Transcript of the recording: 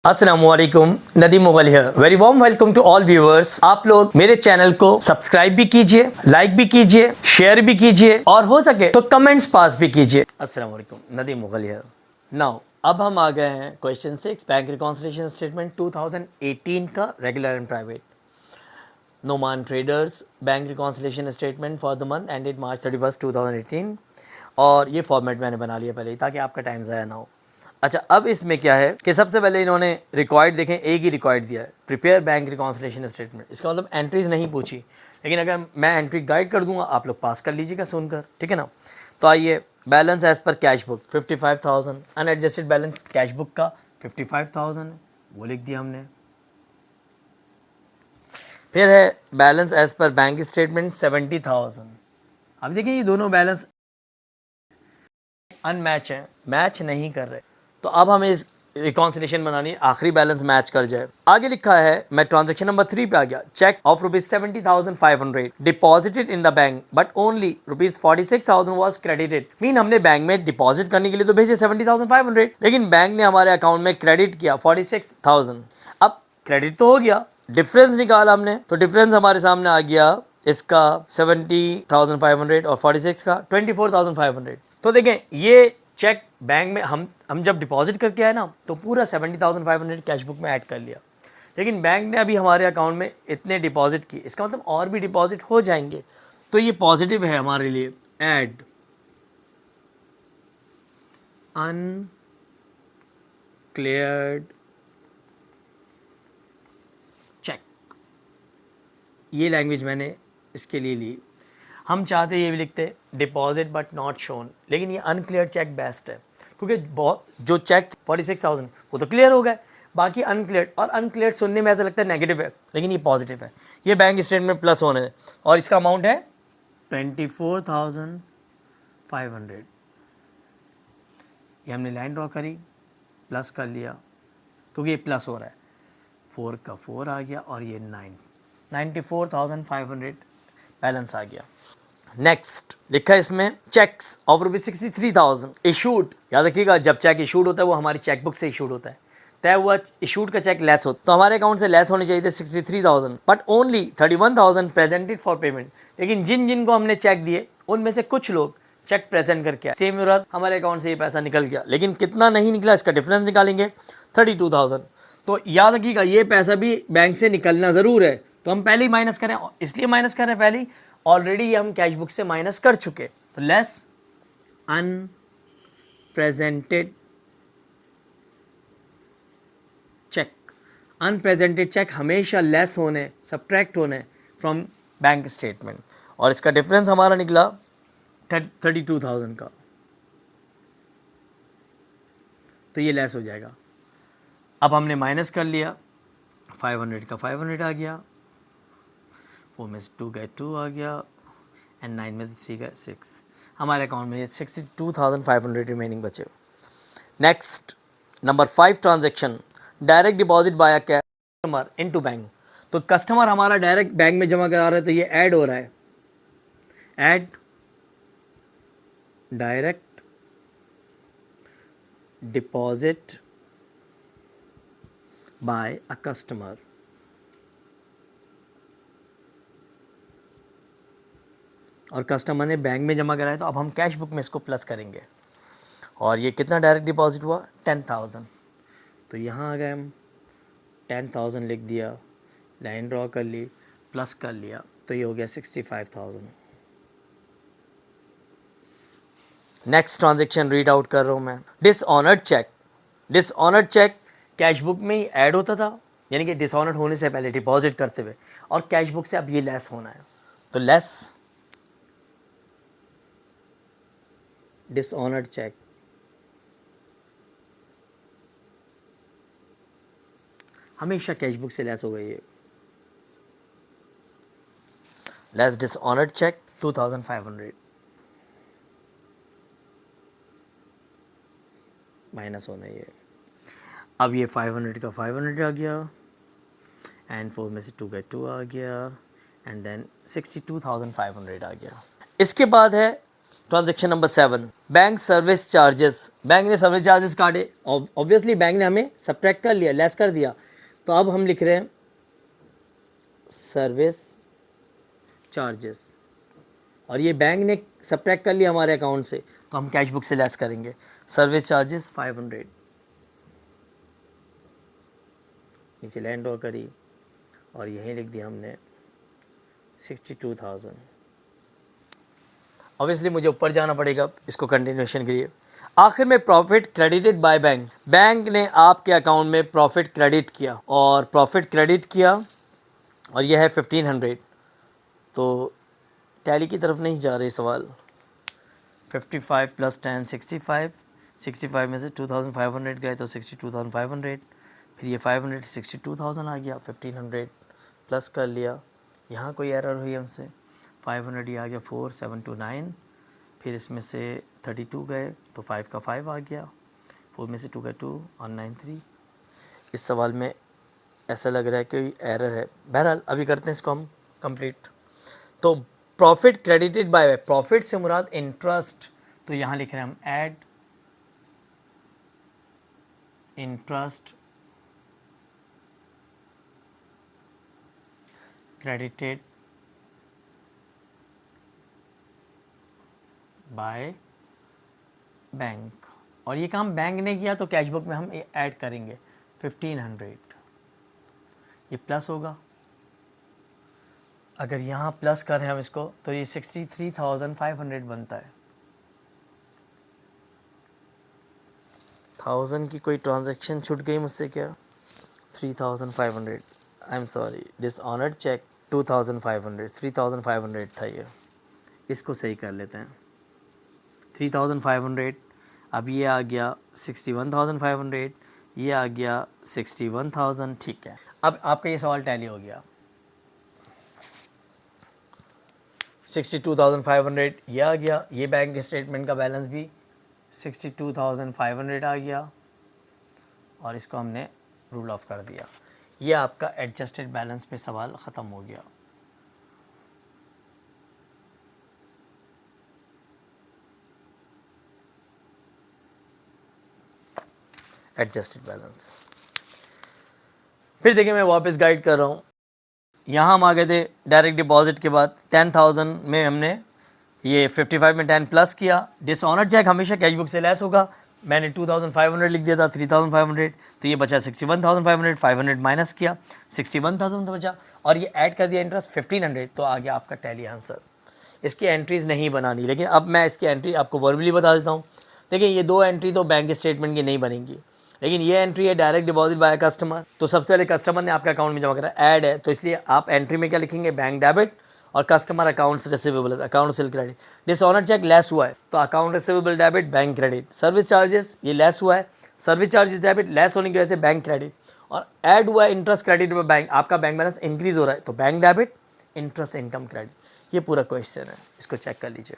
अस्सलामुअलैकुम, Nadeem Mughal here. Very warm welcome to all viewers. आप लोग मेरे चैनल को सब्सक्राइब भी कीजिए, लाइक भी कीजिए, शेयर भी कीजिए और हो सके तो कमेंट्स पास भी कीजिए। अस्सलामुअलैकुम, नदीम मुगल हियर। नाउ अब हम आ गए हैं क्वेश्चन 6, बैंक रिकॉन्सिलिएशन स्टेटमेंट 2018 का, regular and private. Noman traders bank reconciliation statement for the month ended March 31, 2018। और ये फॉर्मेट मैंने बना लिया पहले ही ताकि आपका टाइम ज़ाया ना हो। अच्छा, अब इसमें क्या है कि सबसे पहले इन्होंने रिक्वायर्ड देखें, एक ही रिक्वायर्ड दिया है, प्रिपेयर बैंक रिकॉन्सिलेशन स्टेटमेंट। इसका मतलब एंट्रीज नहीं पूछी, लेकिन अगर मैं एंट्री गाइड कर दूंगा आप लोग पास कर लीजिएगा सुनकर, ठीक है ना। तो आइए, बैलेंस एज पर cash book 55,000, unadjusted balance cash book का 55,000 है, वो लिख दिया हमने। फिर है बैलेंस एज पर बैंक स्टेटमेंट 70,000। अब देखिए ये दोनों बैलेंस अनमैच है, मैच नहीं कर रहे, तो अब हमें इस रिकॉन्सिलेशन बनानी है, आखिरी बैलेंस मैच कर जाए। आगे लिखा है, मैं ट्रांजेक्शन नंबर 3 पे आ गया। Cheque of ₹70,500 deposited in the bank but only ₹46,000 was credited. Mean हमने बैंक में डिपॉजिट करने के लिए तो भेजे 70,500, लेकिन बैंक ने हमारे अकाउंट में क्रेडिट किया 46,000। अब क्रेडिट तो हो गया, डिफरेंस निकाला हमने, तो डिफरेंस हमारे सामने आ गया इसका 70,500 और 46 का 24,500। तो देखें ये चेक बैंक में हम जब डिपॉजिट करके आए ना तो पूरा 70,500 कैश बुक में ऐड कर लिया, लेकिन बैंक ने अभी हमारे अकाउंट में इतने डिपॉजिट की, इसका मतलब और भी डिपॉजिट हो जाएंगे, तो ये पॉजिटिव है हमारे लिए। ऐड अनक्लियर्ड चेक, ये लैंग्वेज मैंने इसके लिए ली। हम चाहते ये भी लिखते डिपॉजिट बट नॉट शोन, लेकिन ये अनक्लियर चेक बेस्ट है, क्योंकि बहुत जो चेक 46,000 वो तो क्लियर हो गए, बाकी अनक्लियर, और अनक्लियर सुनने में ऐसा लगता है नेगेटिव है, लेकिन ये पॉजिटिव है। ये बैंक स्टेटमेंट प्लस होने है और इसका अमाउंट है 24,500। ये हमने लाइन ड्रॉ करी, प्लस कर लिया क्योंकि ये प्लस हो रहा है, 4 का 4 आ गया और ये 94,500 बैलेंस आ गया। नेक्स्ट लिखा है इसमें, चेक्स ऑफ ₹63,000 इशूड। याद रखिएगा, जब चेक इशूड होता है वो हमारी चेकबुक से इशूड होता है, तय हुआ इशूड का चेक लेस होता, तो हमारे अकाउंट से लेस होने चाहिए थे 63,000, but only 31,000 presented for payment. लेकिन जिन जिन को हमने चेक दिए उनमें से कुछ लोग चेक प्रेजेंट करके आए, सेम मुराद हमारे अकाउंट से ये पैसा निकल गया, लेकिन कितना नहीं निकला इसका डिफरेंस निकालेंगे 32,000। तो याद रखिएगा ये पैसा भी बैंक से निकलना ज़रूर है, तो हम पहले ही माइनस करें, इसलिए माइनस कर रहे हैं पहले ही, ऑलरेडी हम कैश बुक से माइनस कर चुके, तो less unpresented cheque. Unpresented cheque हमेशा लेस होने, सब्ट्रैक्ट होने फ्रॉम बैंक स्टेटमेंट, और इसका डिफरेंस हमारा निकला 32,000 का, तो ये लेस हो जाएगा। अब हमने माइनस कर लिया, 500 का 500 आ गया, 4 में से 2 गए 2 आ गया, एंड 9 में से 3 गए 6। हमारे अकाउंट में 62,500 रिमेनिंग बचे। Next number 5, transaction direct deposit by customer into bank. तो कस्टमर हमारा डायरेक्ट बैंक में जमा करा रहा है, तो ये ऐड हो रहा है, add direct deposit by a customer. और कस्टमर ने बैंक में जमा कराया, तो अब हम कैश बुक में इसको प्लस करेंगे, और ये कितना डायरेक्ट डिपॉजिट हुआ 10,000, तो यहाँ आ गए हम 10,000 लिख दिया, लाइन ड्रॉ कर ली, प्लस कर लिया, तो ये हो गया 65,000। नेक्स्ट ट्रांजेक्शन रीड आउट कर रहा हूँ मैं, dishonoured cheque. Dishonoured cheque cash book में ही ऐड होता था, यानी कि डिसऑनर्ड होने से पहले डिपॉजिट करते हुए, और कैश बुक से अब ये लेस होना है, तो लेस डिसऑनर्ड चेक। हमेशा कैश बुक से लेस हो गई है, लेस डिसऑनर्ड चेक 2,500 माइनस होना ये। अब ये 500 का 500 आ गया, एंड 4 में से 2 गए 2 आ गया, एंड देन 62,500 आ गया। इसके बाद है transaction number 7, bank service charges. Bank ने सर्विस चार्जेस काटे, ऑब्वियसली बैंक ने हमें सब्ट्रैक्ट कर लिया, लेस कर दिया, तो अब हम लिख रहे हैं सर्विस चार्जेस, और ये बैंक ने सब्ट्रैक्ट कर लिया हमारे अकाउंट से, तो हम कैश बुक से लेस करेंगे। सर्विस चार्जेस 500, नीचे लैंड ड्रॉ करी और यहीं लिख दिया हमने 62,000। ऑब्वियसली मुझे ऊपर जाना पड़ेगा इसको कंटिन्यूएशन के लिए। आखिर में profit credited by bank, bank ने आपके अकाउंट में प्रॉफिट क्रेडिट किया, और प्रॉफिट क्रेडिट किया और यह है 1500। तो टैली की तरफ नहीं जा रही सवाल। 55 + 10 65, 65 में से 2500 गए तो 62,500, फिर ये 500 62,000 आ गया, 1500 प्लस कर लिया, यहाँ कोई एरर हुई हमसे, 500 ये आ गया 4729, फिर इसमें से 32 गए तो 5 का 5 आ गया, 4 में से 2 का 2 और 9 3। इस सवाल में ऐसा लग रहा है कि एरर है, बहरहाल अभी करते हैं इसको हम कंप्लीट। तो प्रॉफिट क्रेडिटेड बाय, प्रॉफिट से मुराद इंटरेस्ट, तो यहाँ लिख रहे हैं हम add interest credited by bank, और ये काम बैंक ने किया तो कैश बुक में हम ऐड करेंगे 1500, ये प्लस होगा। अगर यहाँ प्लस करें हम इसको तो ये 63,500 बनता है। 1000 की कोई ट्रांजैक्शन छूट गई मुझसे क्या? 3,500, I am sorry, dishonoured cheque 2,500, 3,500 था ये, इसको सही कर लेते हैं 3,500। अब ये आ गया 61,500, ये आ गया 61,000, ठीक है। अब आपका ये सवाल टैली हो गया। 62,500 ये आ गया, ये बैंक स्टेटमेंट का बैलेंस भी 62,500 आ गया, और इसको हमने रूल ऑफ कर दिया। ये आपका एडजस्टेड बैलेंस पे सवाल ख़त्म हो गया। Adjusted balance. फिर देखिए मैं वापस गाइड कर रहा हूँ, यहाँ हम आ गए थे डायरेक्ट डिपॉजिट के बाद 10,000 में हमने ये 55 में 10 प्लस किया। डिसऑनर्ड चेक हमेशा कैश बुक से लेस होगा, मैंने 2,500 लिख दिया था, 3,500, तो ये बचा 61,500, 500 माइनस किया 61,000 तो बचा, और ये ऐड कर दिया इंटरेस्ट 1500, तो आ गया आपका टैली आंसर। इसकी एंट्रीज नहीं बनानी, लेकिन अब मैं इसकी एंट्री आपको वर्बली बता देता हूँ। देखिए ये दो एंट्री तो बैंक स्टेटमेंट की नहीं बनेंगी, लेकिन ये एंट्री है डायरेक्ट डिपॉजिट बाय कस्टमर, तो सबसे पहले कस्टमर ने आपके अकाउंट में जमा करा, ऐड है, तो इसलिए आप एंट्री में क्या लिखेंगे, बैंक डेबिट, और customer accounts receivable, account sale credit. Dishonoured cheque less हुआ है तो account receivable debit, bank credit. Service charges ये लेस हुआ है, सर्विस चार्जेस डेबिट, लेस होने की वजह से बैंक क्रेडिट। और ऐड हुआ है इंटरेस्ट क्रेडिट में बैंक, आपका बैंक बैलेंस इंक्रीज हो रहा है तो bank debit, interest income credit. ये पूरा क्वेश्चन है, इसको चेक कर लीजिए।